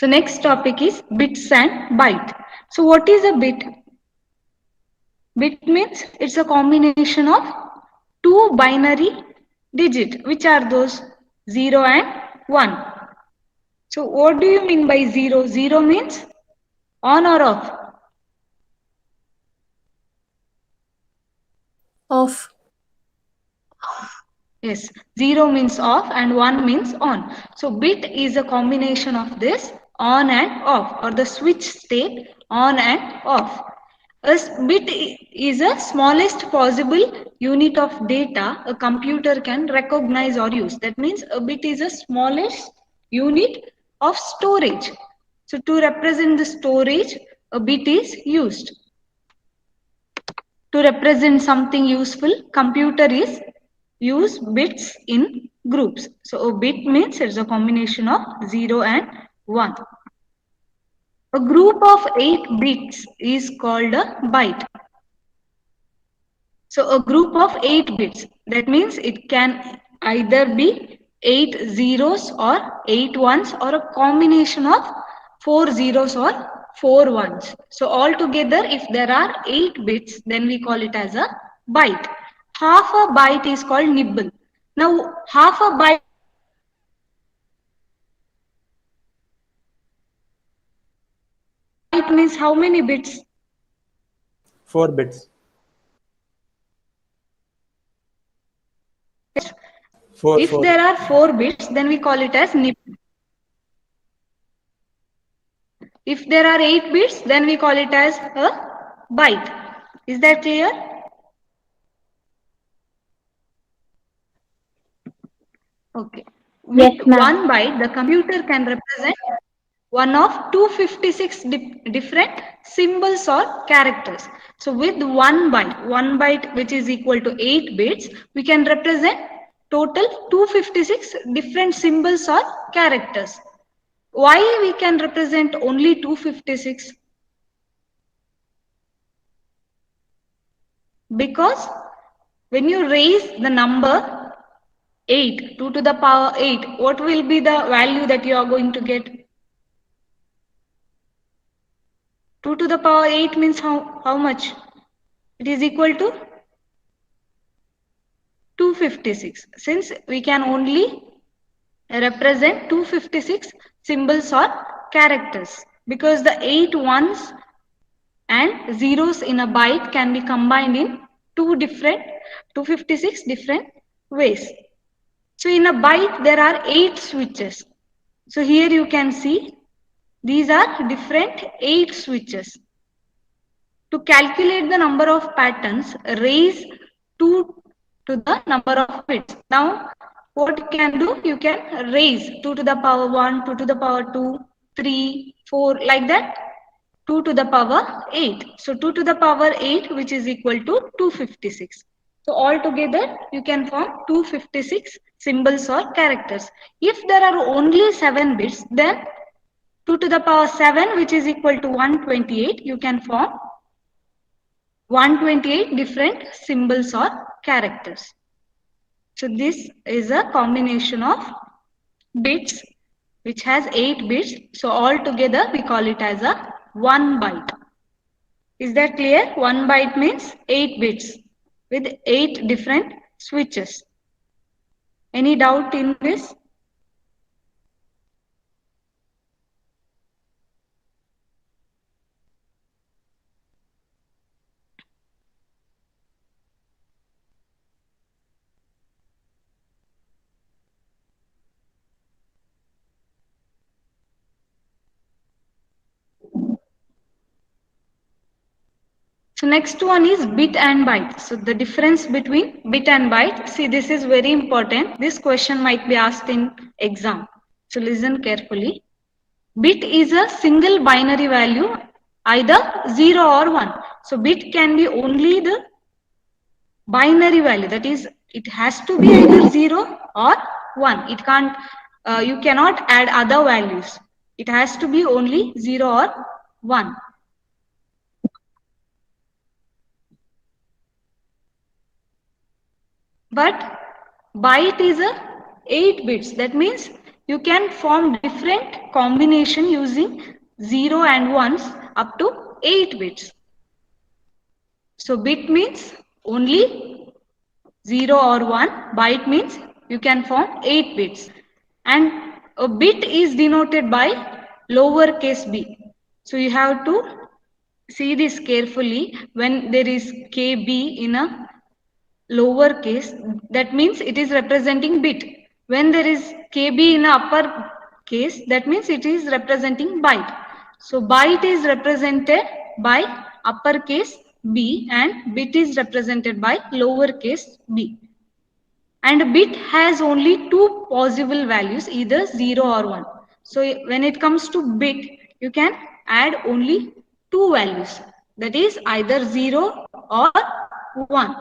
So next topic is bits and byte. So what is a bit? Bit means it's a combination of two binary digits. Which are those? 0 and 1. So what do you mean by 0? 0 means on or off? Off. Yes, 0 means off and 1 means on. So bit is a combination of this on and off, or the switch state on and off. A bit is a smallest possible unit of data a computer can recognize or use. That means a bit is the smallest unit of storage. So to represent the storage, a bit is used. To represent something useful, computer is use bits in groups. So a bit means it's a combination of 0 and 1. A group of 8 bits is called a byte. So a group of 8 bits, that means it can either be 8 zeros or 8 ones, or a combination of 4 zeros or 4 ones. So altogether, if there are 8 bits, then we call it as a byte. Half a byte is called nibble. Now half a byte means how many bits? Half a byte means how many bits? 4 bits. Yes. Four, If four. there are 4 bits, then we call it as nibble. If there are 8 bits, then we call it as a byte. Is that clear? Okay. Yes, With ma'am. 1 byte, the computer can represent one of 256 different symbols or characters. So with 1 byte which is equal to 8 bits, we can represent total 256 different symbols or characters. Why we can represent only 256? Because when you raise the number 8, 2 to the power 8, what will be the value that you are going to get? 2 to the power 8 means how much? It is equal to 256. Since we can only represent 256 symbols or characters, because the 8 ones and zeros in a byte can be combined in 256 different ways. So in a byte there are 8 switches. So here you can see these are different 8 switches. To calculate the number of patterns, raise 2 to the number of bits. Now what you can do, you can raise 2 to the power 1, 2 to the power 2, 3, 4, like that, 2 to the power 8. So 2 to the power 8, which is equal to 256. So altogether you can form 256 symbols or characters. If there are only 7 bits, then 2 to the power 7, which is equal to 128, you can form 128 different symbols or characters. So this is a combination of bits which has 8 bits. So altogether we call it as a 1 byte. Is that clear? 1 byte means 8 bits with 8 different switches. Any doubt in this? So next one is bit and byte. So the difference between bit and byte. See, this is very important. This question might be asked in exam. So listen carefully. Bit is a single binary value, either 0 or 1. So bit can be only the binary value. That is, it has to be either 0 or 1. It can't, you cannot add other values. It has to be only 0 or 1. But byte is a 8 bits. That means you can form different combination using 0 and 1s up to 8 bits. So bit means only 0 or 1, byte means you can form 8 bits. And a bit is denoted by lowercase b. So you have to see this carefully. When there is KB in a lower case, that means it is representing bit. When there is KB in a upper case, that means it is representing byte. So byte is represented by uppercase B and bit is represented by lowercase b. And bit has only two possible values, either 0 or 1. So when it comes to bit, you can add only two values, that is either 0 or 1.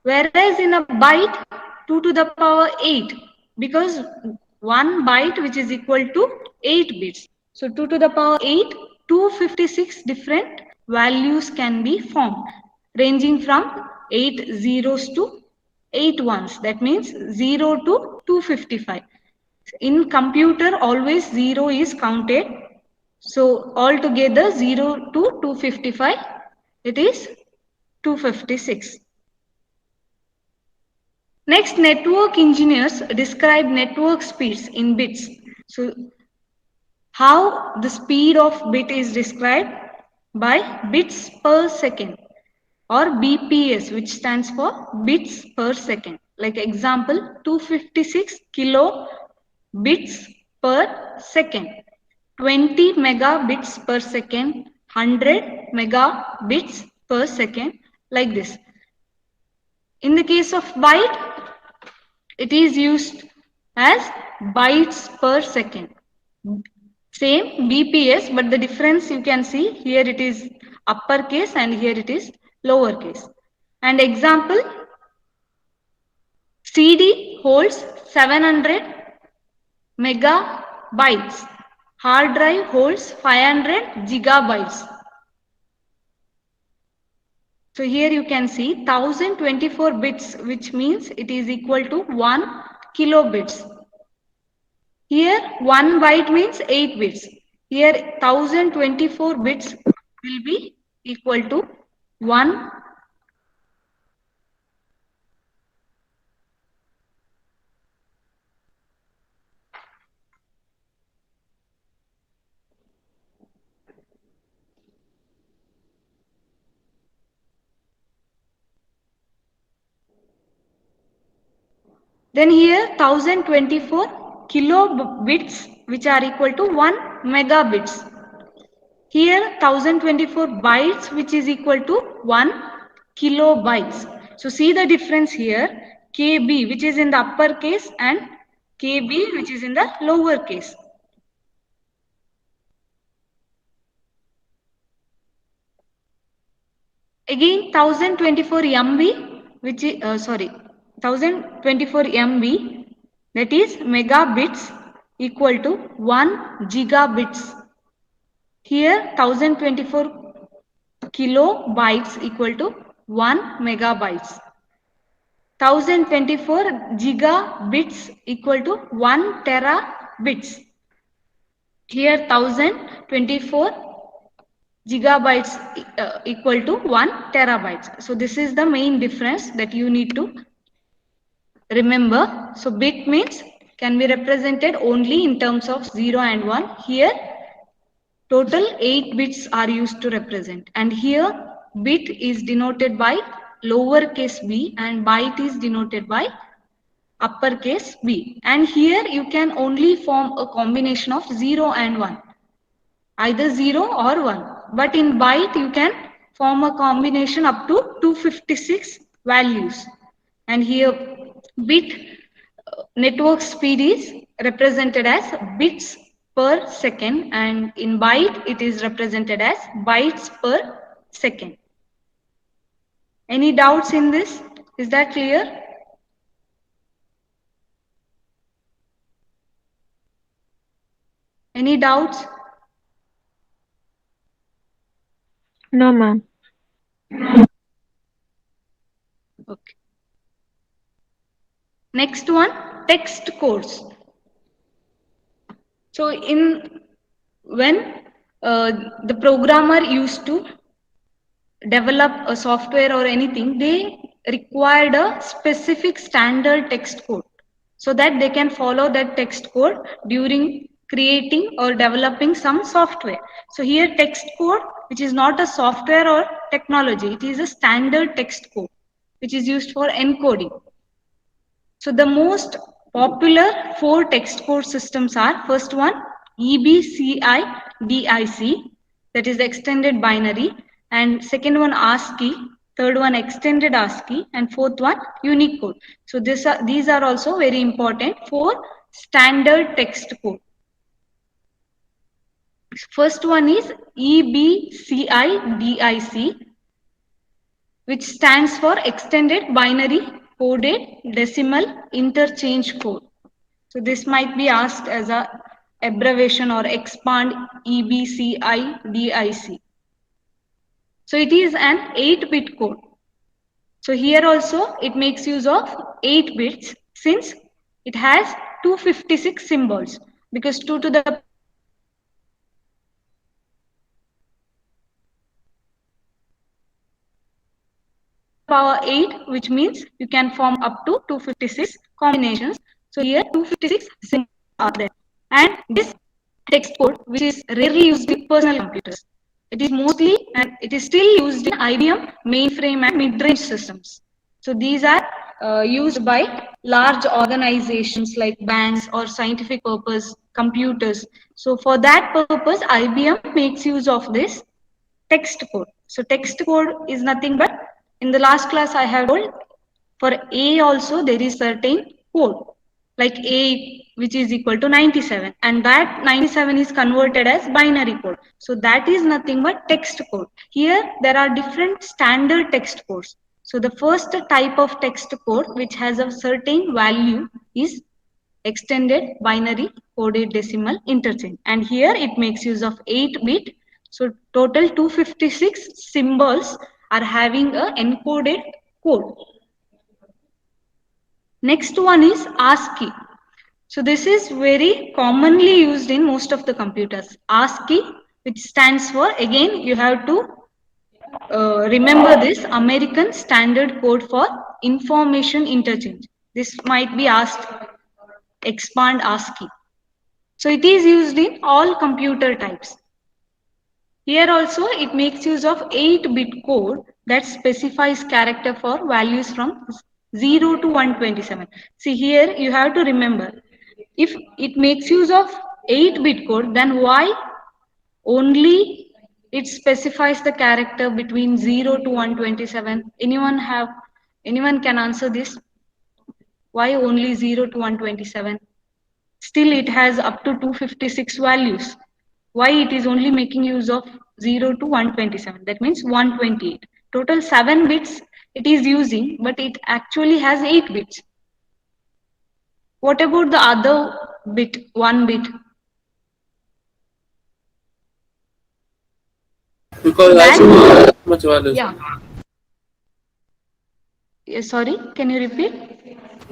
Whereas in a byte, 2 to the power 8, because 1 byte which is equal to 8 bits. So 2 to the power 8, 256 different values can be formed, ranging from 8 zeros to 8 ones. That means 0 to 255. In computer, always 0 is counted. So altogether 0 to 255, it is 256. Next, network engineers describe network speeds in bits. So how the speed of bit is described? By bits per second, or BPS, which stands for bits per second. Like example, 256 kilo bits per second, 20 megabits per second, 100 megabits per second, like this. In the case of byte, it is used as bytes per second. Same BPS, but the difference you can see here, it is uppercase and here it is lowercase. And example, CD holds 700 megabytes. Hard drive holds 500 gigabytes. So here you can see 1024 bits, which means it is equal to 1 kilobits. Here 1 byte means 8 bits. Here 1024 bits will be equal to 1. Then here 1024 kilobits, which are equal to 1 megabits. Here 1024 bytes, which is equal to 1 kilobytes. So see the difference here, KB, which is in the upper case, and KB, which is in the lower case. Again 1024 MB, which is 1024 MB, that is megabits, equal to 1 gigabits. Here 1024 kilobytes equal to 1 megabytes. 1024 gigabits equal to 1 terabits. Here 1024 gigabytes equal to 1 terabytes. So this is the main difference that you need to remember. So bit means can be represented only in terms of 0 and 1. Here total 8 bits are used to represent, and here bit is denoted by lowercase b and byte is denoted by uppercase b. And here you can only form a combination of 0 and 1, either 0 or 1. But in byte you can form a combination up to 256 values. And here bit network speed is represented as bits per second, and in byte it is represented as bytes per second. Any doubts in this? Is that clear? Any doubts? No, ma'am. Okay. Next one, text codes. So when the programmer used to develop a software or anything, they required a specific standard text code so that they can follow that text code during creating or developing some software. So here text code, which is not a software or technology, it is a standard text code which is used for encoding. So the most popular 4 text code systems are: first one EBCI DIC, that is the extended binary, and second one ASCII, third one extended ASCII, and fourth one Unicode. So these are also very important for standard text code. First one is EBCI DIC, which stands for Extended Binary Coded Decimal Interchange Code. So this might be asked as a abbreviation or expand EBCIDIC. So it is an 8-bit code. So here also it makes use of 8 bits since it has 256 symbols, because 2 to the power 8, which means you can form up to 256 combinations. So here 256 symbols are there. And this text code, which is rarely used in personal computers, it is mostly and it is still used in IBM mainframe and mid-range systems. So these are used by large organizations like banks or scientific purpose computers. So for that purpose, IBM makes use of this text code. So text code is nothing but, in the last class I have told, for A also there is certain code, like A which is equal to 97, and that 97 is converted as binary code. So that is nothing but text code. Here there are different standard text codes. So the first type of text code which has a certain value is extended binary coded decimal interchange, and here it makes use of 8-bit. So total 256 symbols are having a encoded code. Next one is ASCII. So this is very commonly used in most of the computers. ASCII, which stands for, again you have to remember this, American Standard Code for Information Interchange. This might be asked, expand ASCII. So it is used in all computer types. Here also it makes use of 8-bit code that specifies character for values from 0 to 127. See, here you have to remember, if it makes use of 8-bit code, then why only it specifies the character between 0 to 127? Anyone can answer this? Why only 0 to 127? Still it has up to 256 values. Why it is only making use of 0 to 127? That means 128. Total 7 bits it is using, but it actually has 8 bits. What about the other bit, 1 bit? Because That- ASCII has that much values. Yeah. Sorry, can you repeat?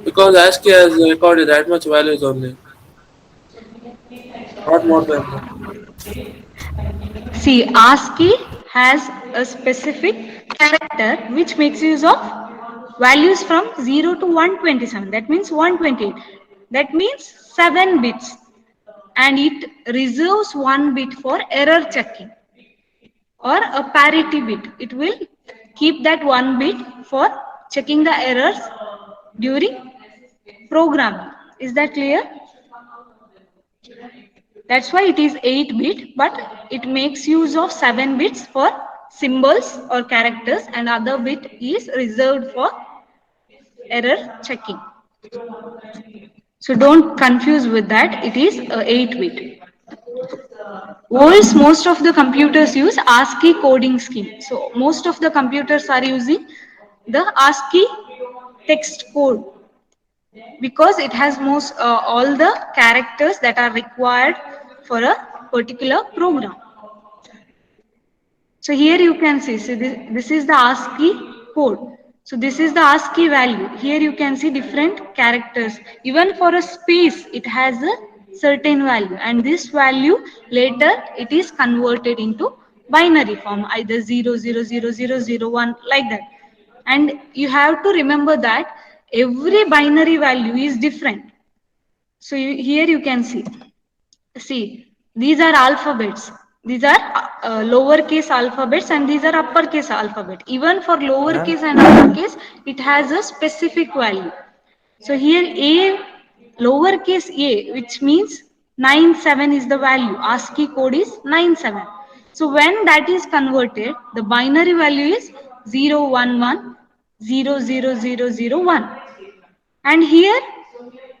Because ASCII has recorded that much values only. Not more than that. See, ASCII has a specific character which makes use of values from 0 to 127. That means 128. That means 7 bits. And it reserves 1 bit for error checking or a parity bit. It will keep that 1 bit for checking the errors during programming. Is that clear? That's why it is 8-bit, but it makes use of 7 bits for symbols or characters, and other bit is reserved for error checking. So don't confuse with that, it is 8-bit. World's most of the computers use ASCII coding scheme. So most of the computers are using the ASCII text code because it has most all the characters that are required for a particular program. So here you can see, so this is the ASCII code. So this is the ASCII value. Here you can see different characters. Even for a space, it has a certain value, and this value later it is converted into binary form, either 0 0 0 0 0 1, like that. And you have to remember that every binary value is different. So here you can see these are alphabets. These are lowercase alphabets, and these are uppercase alphabet. Even for lowercase and uppercase, it has a specific value. So here A, lowercase a, which means 97 is the value. ASCII code is 97. So when that is converted, the binary value is 011 00001. And here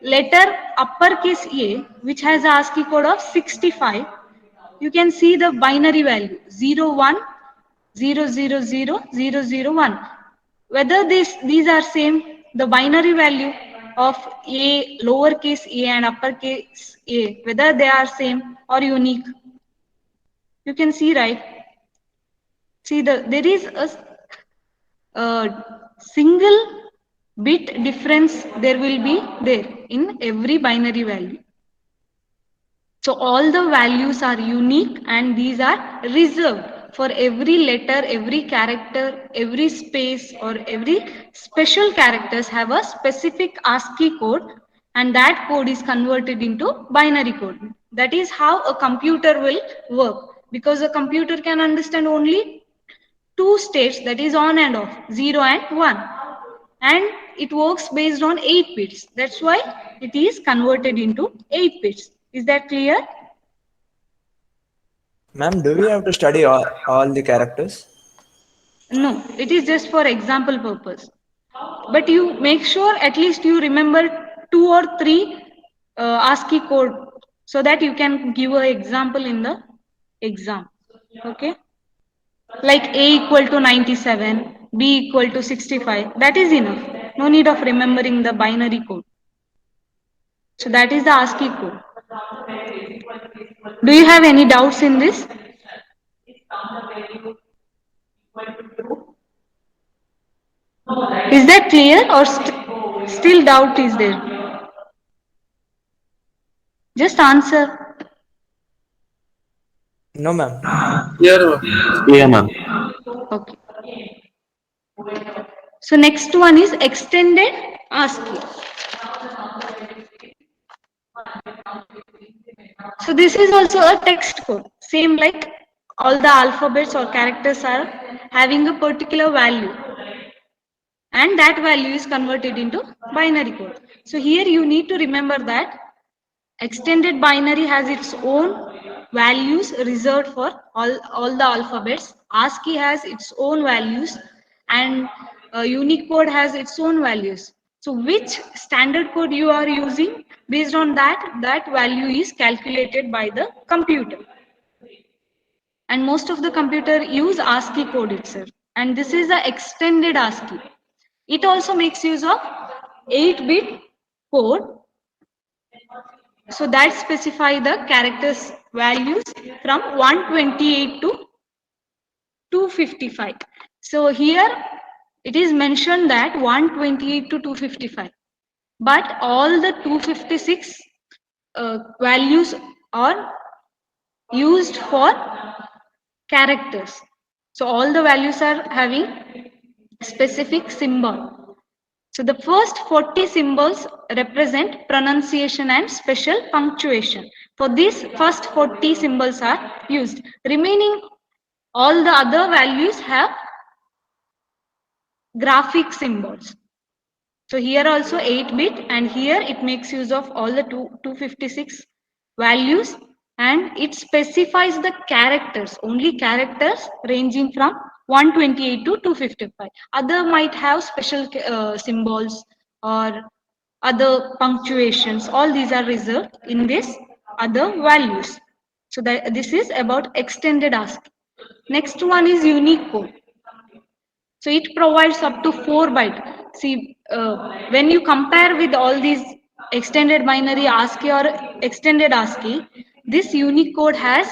letter uppercase A, which has a ASCII code of 65, you can see the binary value 01 000 001. Whether these are same, the binary value of a, lowercase a and uppercase a, whether they are same or unique, you can see, right? See, there is a single bit difference there will be there in every binary value. So all the values are unique, and these are reserved for every letter, every character, every space, or every special characters have a specific ASCII code, and that code is converted into binary code. That is how a computer will work, because a computer can understand only two states, that is on and off, 0 and 1. And it works based on 8 bits. That's why it is converted into 8 bits. Is that clear? Ma'am, do we have to study all the characters? No, it is just for example purpose. But you make sure at least you remember 2 or 3 ASCII code, so that you can give an example in the exam. Okay? Like A equal to 97, B equal to 65. That is enough. No need of remembering the binary code. So that is the ASCII code. Do you have any doubts in this? Is that clear, or still doubt is there? Just answer. No, ma'am. Clear. Yeah, ma'am. Okay. So next one is extended ASCII. So this is also a text code, same like all the alphabets or characters are having a particular value, and that value is converted into binary code. So here you need to remember that extended binary has its own values reserved for all the alphabets. ASCII has its own values, and Unicode has its own values. So which standard code you are using, based on that value is calculated by the computer. And most of the computer use ASCII code itself. And this is the extended ASCII. It also makes use of 8-bit code. So that specify the characters values from 128 to 255. So here it is mentioned that 128 to 255. But all the 256 values are used for characters. So all the values are having specific symbol. So the first 40 symbols represent pronunciation and special punctuation. For this, first 40 symbols are used. Remaining all the other values have graphic symbols. So here also 8-bit, and here it makes use of all the 256 values, and it specifies the characters, only characters ranging from 128 to 255. Other might have special symbols or other punctuations. All these are reserved in this other values. So that this is about extended ASCII. Next one is Unicode. So it provides up to 4 byte. See, when you compare with all these extended binary ASCII or extended ASCII, this Unicode has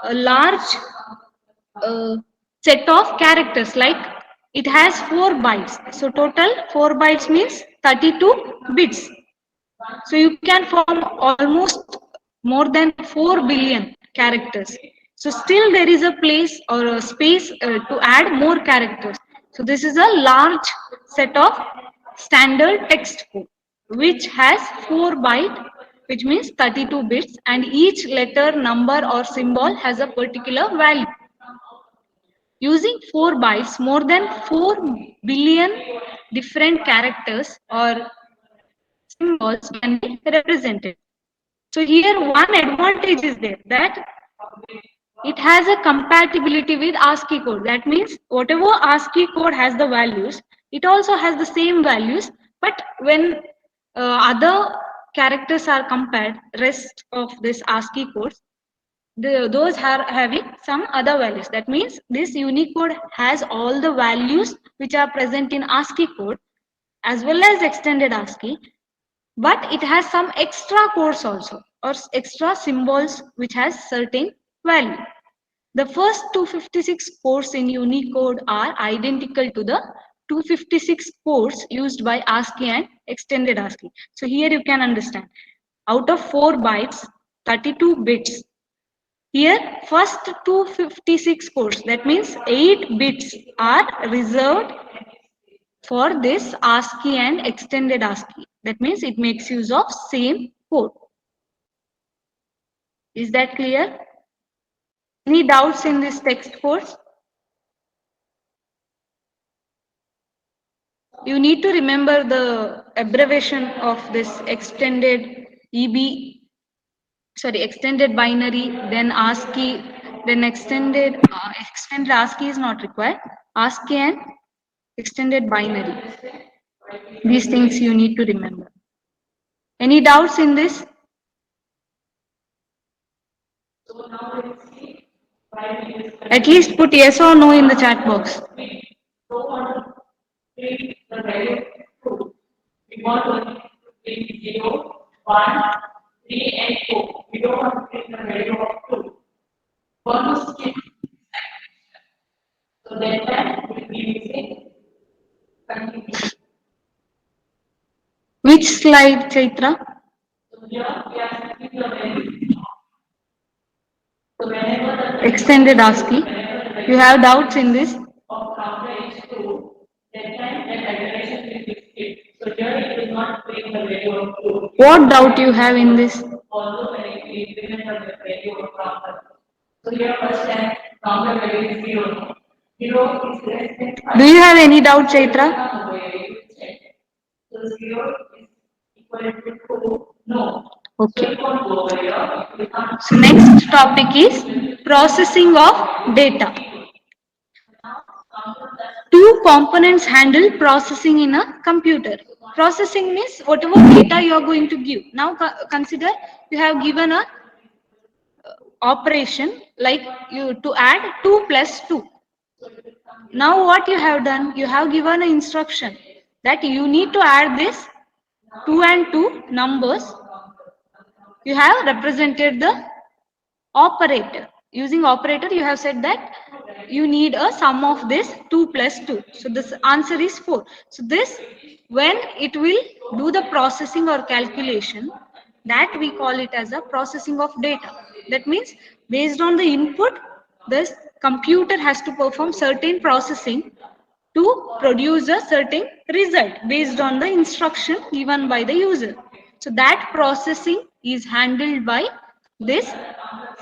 a large set of characters, like it has 4 bytes. So total 4 bytes means 32 bits. So you can form almost more than 4 billion characters. So still there is a place or a space to add more characters. So this is a large set of standard text code which has 4 byte, which means 32 bits, and each letter, number or symbol has a particular value. Using 4 bytes, more than 4 billion different characters or symbols can be represented. So here one advantage is there, that it has a compatibility with ASCII code. That means whatever ASCII code has the values, it also has the same values, but when other characters are compared, rest of this ASCII codes, those are having some other values. That means this Unicode has all the values which are present in ASCII code as well as extended ASCII, but it has some extra codes also, or extra symbols which has certain value. The first 256 codes in Unicode are identical to the 256 codes used by ASCII and extended ASCII. So here you can understand, out of 4 bytes, 32 bits. Here, first 256 codes, that means 8 bits are reserved for this ASCII and extended ASCII. That means it makes use of same code. Is that clear? Any doubts in this text course? You need to remember the abbreviation of this extended extended binary, then ASCII, then extended ASCII is not required. ASCII and extended binary. These things you need to remember. Any doubts in this? At least put yes or no in the chat box. We want to print 0, 1, 3, and 4. We don't want to print the value of 2. Want to skip. So that time we will be using continue. Which slide, Chaitra? So here we are skipping the value. So whenever the extended ASCII, you have doubts in this? Of counter is 2, that time that aggregation will be skipped. So here it will not print the value of 2. What doubt you have in this? Although when we implement the value of counter. So here first time counter value is 0. 0 is less than 5. Do you have any doubt, Chaitra? So 0 is equal to 2. No. Okay. So next topic is processing of data. Two components handle processing in a computer. Processing means whatever data you are going to give. Now consider you have given a operation like you to add 2 plus 2. Now what you have done? You have given an instruction that you need to add this 2 and 2 numbers. You have represented the operator. Using operator, you have said that you need a sum of this 2 plus 2. So this answer is 4. So this, when it will do the processing or calculation, that we call it as a processing of data. That means based on the input, this computer has to perform certain processing to produce a certain result based on the instruction given by the user. So that processing is handled by this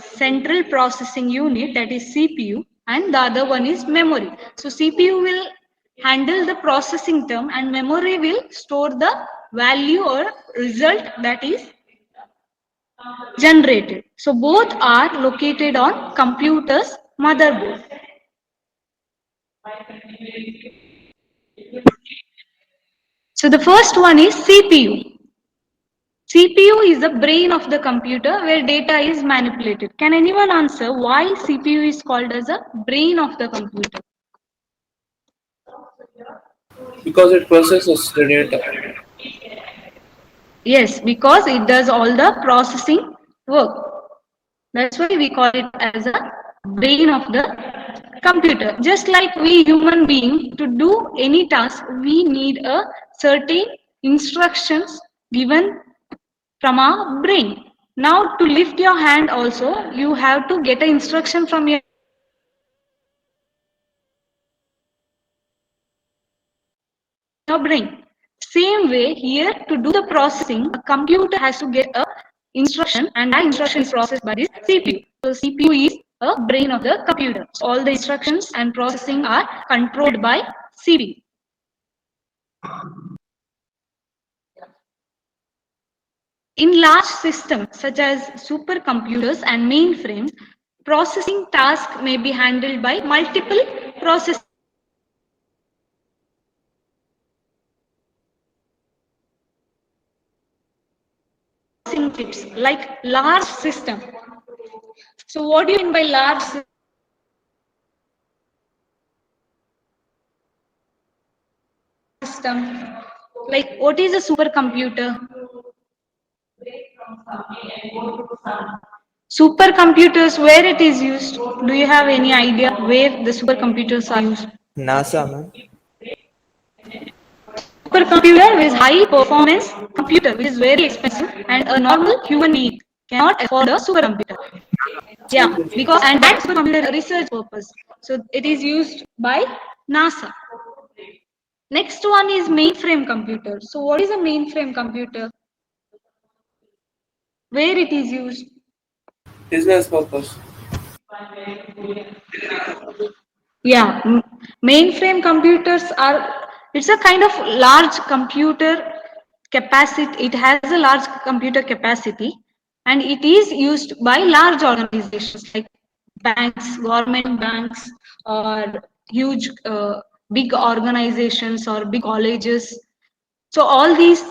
central processing unit, that is CPU, and the other one is memory. So CPU will handle the processing term and memory will store the value or result that is generated. So both are located on computer's motherboard. So the first one is CPU. CPU is the brain of the computer where data is manipulated. Can anyone answer why CPU is called as a brain of the computer? Because it processes the data. Yes, because it does all the processing work. That's why we call it as a brain of the computer. Just like we human being, to do any task, we need a certain instructions given from our brain. Now to lift your hand also, you have to get an instruction from your brain. Same way here, to do the processing, a computer has to get a instruction, and that instruction is processed by this CPU. So CPU is a brain of the computer. So all the instructions and processing are controlled by CPU. In large systems such as supercomputers and mainframes, processing tasks may be handled by multiple processing chips, like large system. So what do you mean by large system? Like what is a supercomputer? Supercomputers, where it is used? Do you have any idea where the supercomputers are used? NASA, ma'am. Supercomputer is high performance computer, which is very expensive, and a normal human being cannot afford a supercomputer. Yeah, because and that supercomputer research purpose. So it is used by NASA. Next one is mainframe computer. So what is a mainframe computer? Where it is used? Business purpose. Yeah, mainframe computers are, it's a kind of large computer capacity. It has a large computer capacity, and it is used by large organizations like banks, government banks, or huge big organizations or big colleges. So all these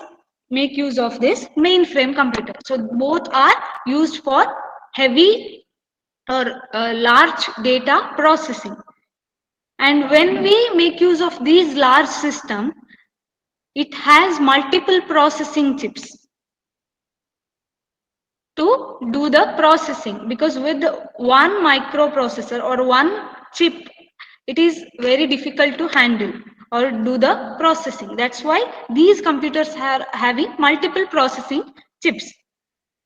make use of this mainframe computer. So both are used for heavy or large data processing. And when we make use of these large systems, it has multiple processing chips to do the processing, because with one microprocessor or one chip, it is very difficult to handle or do the processing. That's why these computers are having multiple processing chips.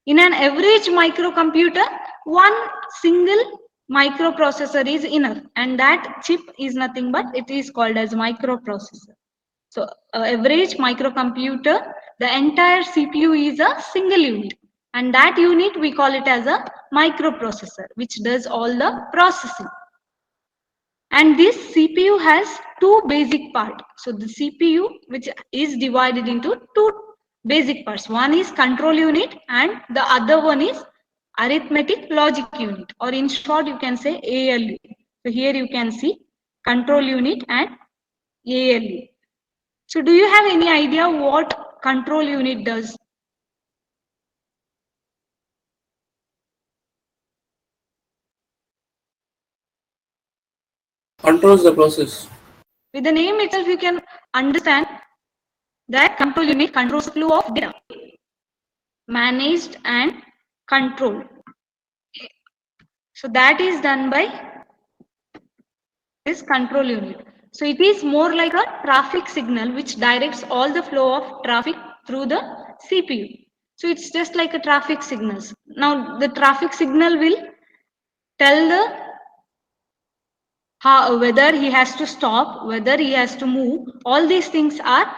In an average microcomputer, one single microprocessor is enough, and that chip is nothing but it is called as microprocessor. So average microcomputer, the entire CPU is a single unit, and that unit we call it as a microprocessor, which does all the processing. And this CPU has two basic parts. So the CPU, which is divided into two basic parts. One is control unit and the other one is arithmetic logic unit, or in short you can say ALU. So here you can see control unit and ALU. So do you have any idea what control unit does? Controls the process. With the name itself, you can understand that control unit controls the flow of data, managed and controlled. So that is done by this control unit. So it is more like a traffic signal which directs all the flow of traffic through the CPU. So it's just like a traffic signals. Now the traffic signal will tell the whether he has to stop, whether he has to move. All these things are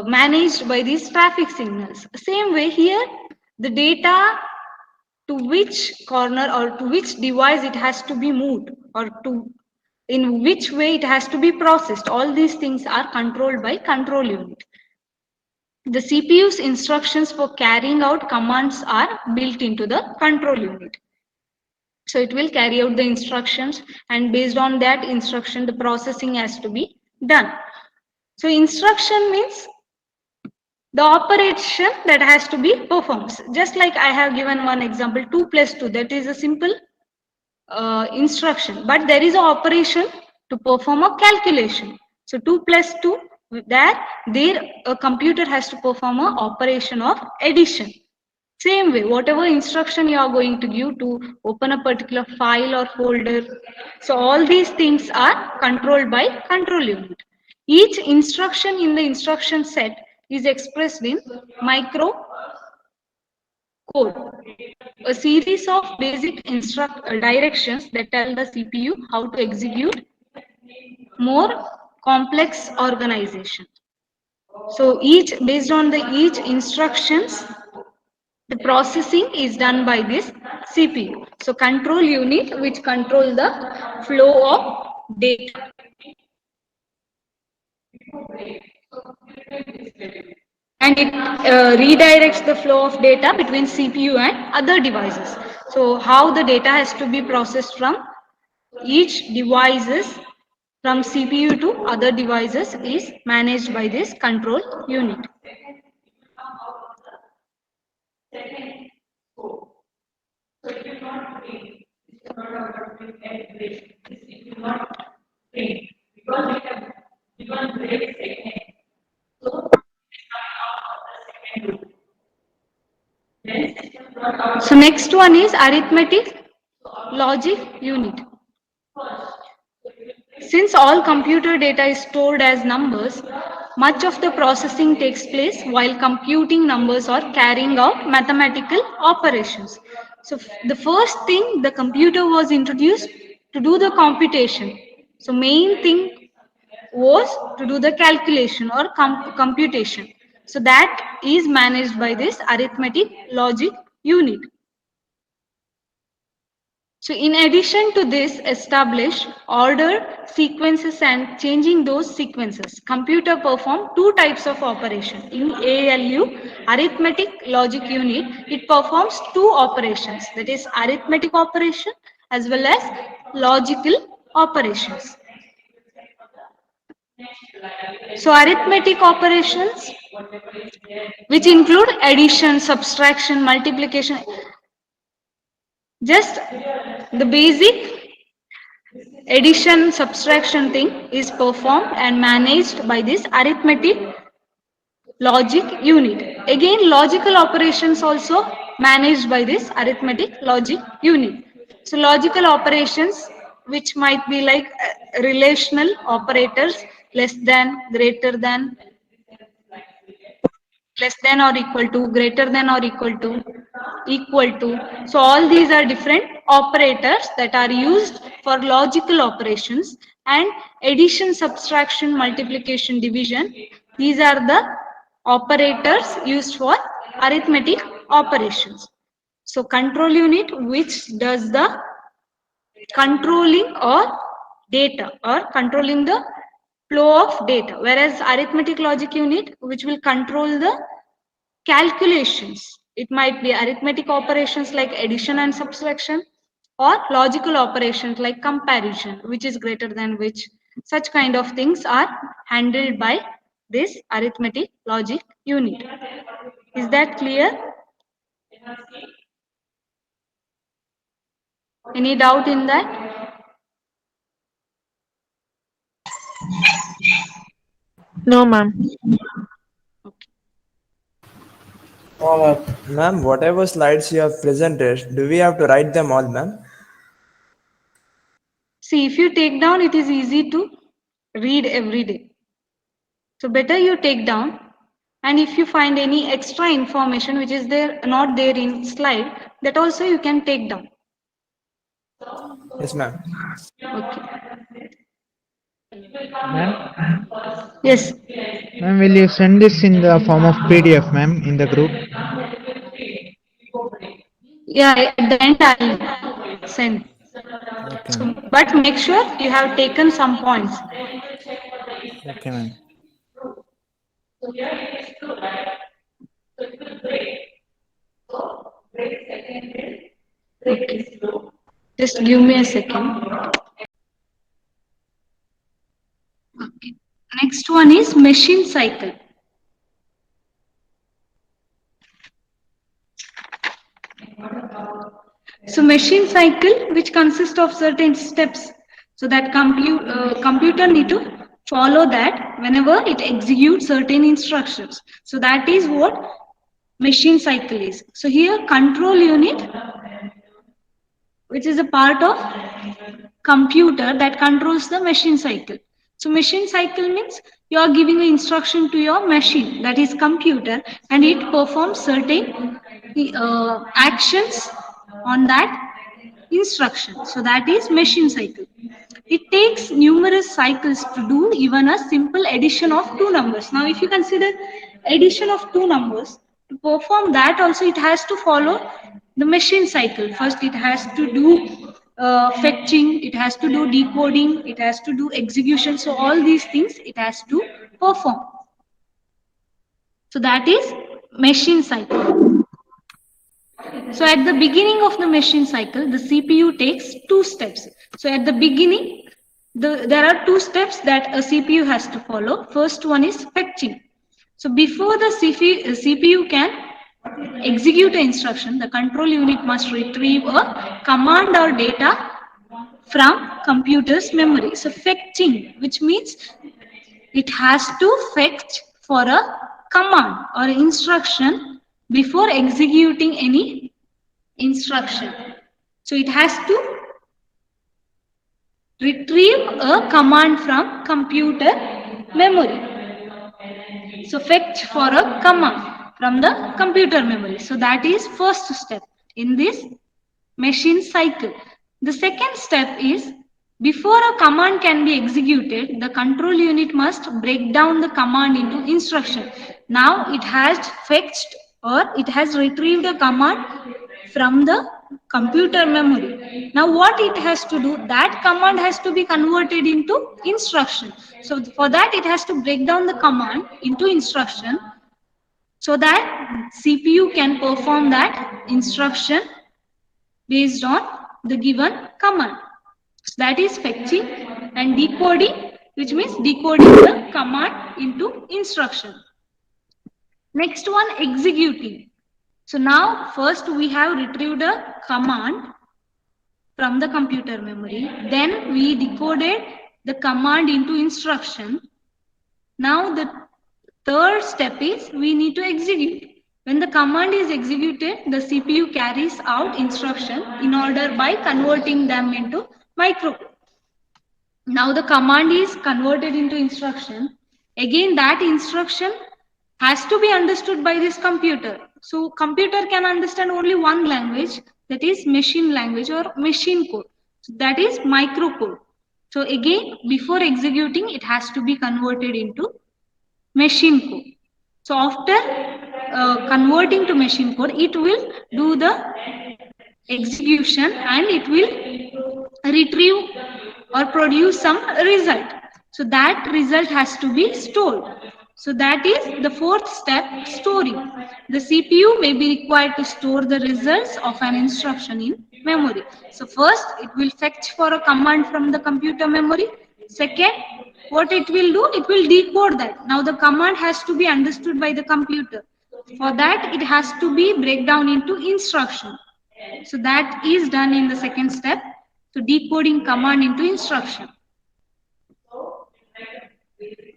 managed by these traffic signals. Same way here, the data to which corner or to which device it has to be moved, or to in which way it has to be processed. All these things are controlled by control unit. The CPU's instructions for carrying out commands are built into the control unit. So it will carry out the instructions, and based on that instruction, the processing has to be done. So instruction means the operation that has to be performed. Just like I have given one example, 2 plus 2, that is a simple instruction, but there is an operation to perform a calculation. So 2 plus 2, there a computer has to perform an operation of addition. Same way, whatever instruction you are going to give to open a particular file or folder, so all these things are controlled by control unit. Each instruction in the instruction set is expressed in micro code, a series of basic directions that tell the CPU how to execute more complex organization. So based on each instructions, the processing is done by this CPU. So control unit which control the flow of data. And it redirects the flow of data between CPU and other devices. So how the data has to be processed from each devices from CPU to other devices is managed by this control unit. So next one is arithmetic logic unit. Since all computer data is stored as numbers, much of the processing takes place while computing numbers or carrying out mathematical operations. So the first thing, the computer was introduced to do the computation. So main thing was to do the calculation or computation. So that is managed by this arithmetic logic unit. So in addition to this, establish order sequences and changing those sequences. Computer perform two types of operation. In ALU, arithmetic logic unit, it performs two operations, that is arithmetic operation as well as logical operations. So arithmetic operations, which include addition, subtraction, multiplication, just the basic addition subtraction thing is performed and managed by this arithmetic logic unit. Again, logical operations also managed by this arithmetic logic unit. So logical operations, which might be like relational operators, less than, greater than, less than or equal to, greater than or equal to, equal to. So all these are different operators that are used for logical operations, and addition, subtraction, multiplication, division, these are the operators used for arithmetic operations. So control unit which does the controlling or data or controlling the flow of data, whereas arithmetic logic unit which will control the calculations. It might be arithmetic operations like addition and subtraction, or logical operations like comparison, which is greater than which. Such kind of things are handled by this arithmetic logic unit. Is that clear? Any doubt in that? No, ma'am. Ma'am, whatever slides you have presented, do we have to write them all, ma'am? See, if you take down, it is easy to read every day. So better you take down, and if you find any extra information which is not there in slide, that also you can take down. Yes, ma'am. Okay. Ma'am, Yes. ma'am, will you send this in the form of PDF, ma'am, in the group? Yeah, at the end I'll send. Okay, So, ma'am. but make sure you have taken some points. Okay, ma'am. Okay. Just give me a second. Okay. Next one is machine cycle. So machine cycle, which consists of certain steps, so that computer need to follow that whenever it executes certain instructions. So that is what machine cycle is. So here control unit, which is a part of computer that controls the machine cycle. So machine cycle means you are giving an instruction to your machine, that is computer, and it performs certain actions on that instruction. So that is machine cycle. It takes numerous cycles to do even a simple addition of two numbers. Now if you consider addition of two numbers, to perform that also it has to follow the machine cycle. First it has to do fetching, it has to do decoding, it has to do execution. So all these things it has to perform. So that is machine cycle. So at the beginning of the machine cycle, the CPU takes two steps. So at the beginning, there are two steps that a CPU has to follow. First one is fetching. So before the CPU can execute an instruction, the control unit must retrieve a command or data from computer's memory. So fetching, which means it has to fetch for a command or instruction before executing any instruction. So it has to retrieve a command from computer memory. So fetch for a command from the computer memory. So that is first step in this machine cycle. The second step is before a command can be executed, the control unit must break down the command into instruction. Now it has fetched or it has retrieved a command from the computer memory. Now what it has to do, that command has to be converted into instruction. So for that it has to break down the command into instruction so that CPU can perform that instruction based on the given command. So that is fetching, and decoding, which means decoding the command into instruction. Next one, executing. So now first we have retrieved a command from the computer memory. Then we decoded the command into instruction. Now the third step is we need to execute. When the command is executed, the CPU carries out instruction in order by converting them into microcode. Now the command is converted into instruction. Again, that instruction has to be understood by this computer. So computer can understand only one language, that is machine language or machine code. So that is microcode. So again, before executing, it has to be converted into machine code. So after converting to machine code, it will do the execution and it will retrieve or produce some result. So that result has to be stored. So that is the fourth step, storing. The CPU may be required to store the results of an instruction in memory. So first it will fetch for a command from the computer memory. Second, what it will do, it will decode that. Now the command has to be understood by the computer. For that it has to be break down into instruction. So that is done in the second step. So decoding command into instruction.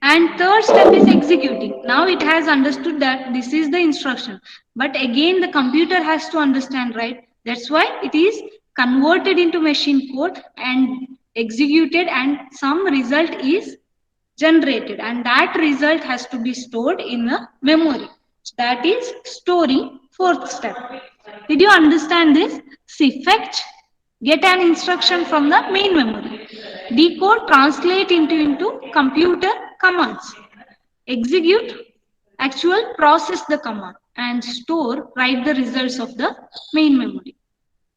And third step is executing. Now it has understood that this is the instruction. But again the computer has to understand, right? That's why it is converted into machine code and executed, and some result is generated, and that result has to be stored in a memory. So that is storing, fourth step. Did you understand this? See, fetch, get an instruction from the main memory. Decode, translate into computer commands. Execute, actual process the command, and store, write the results of the main memory.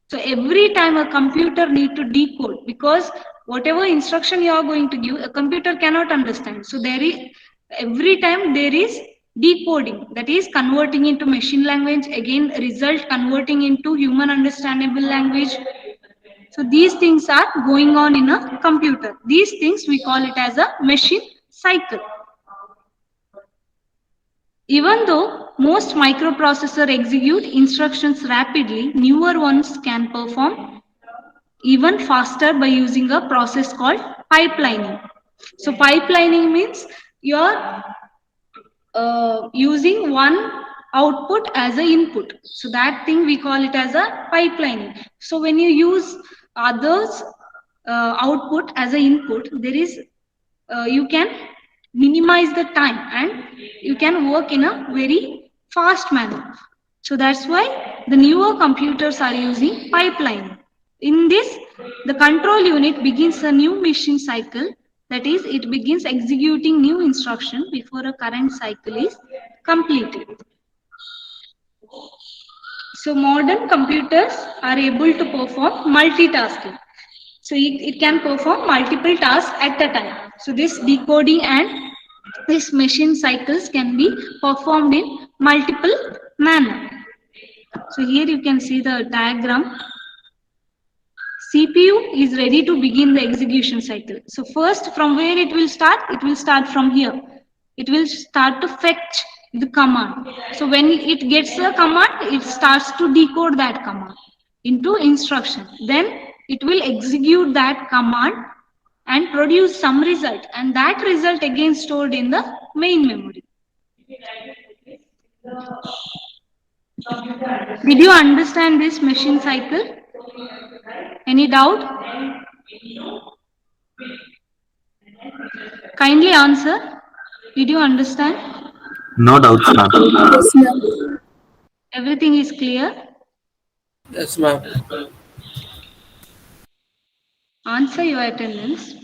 So every time a computer need to decode, because whatever instruction you are going to give, a computer cannot understand. So there is, every time there is decoding, that is converting into machine language, again result converting into human understandable language. So these things are going on in a computer. These things we call it as a machine cycle. Even though most microprocessors execute instructions rapidly, newer ones can perform even faster by using a process called pipelining. So pipelining means you are using one output as an input. So that thing we call it as a pipelining. So when you use others output as an input, there is you can minimize the time and you can work in a very fast manner. So that's why the newer computers are using pipeline. In this, the control unit begins a new machine cycle. That is, it begins executing new instruction before a current cycle is completed. So modern computers are able to perform multitasking. So it can perform multiple tasks at a time. So this decoding and this machine cycles can be performed in multiple manner. So here you can see the diagram. CPU is ready to begin the execution cycle. So first, from where it will start? It will start from here. It will start to fetch the command. So when it gets a command, it starts to decode that command into instruction. Then it will execute that command and produce some result, and that result again stored in the main memory. Did you understand this machine cycle? Any doubt? Kindly answer. Did you understand? No doubts, ma'am. Yes, ma'am. Everything is clear? Yes, ma'am. Answer your attendance.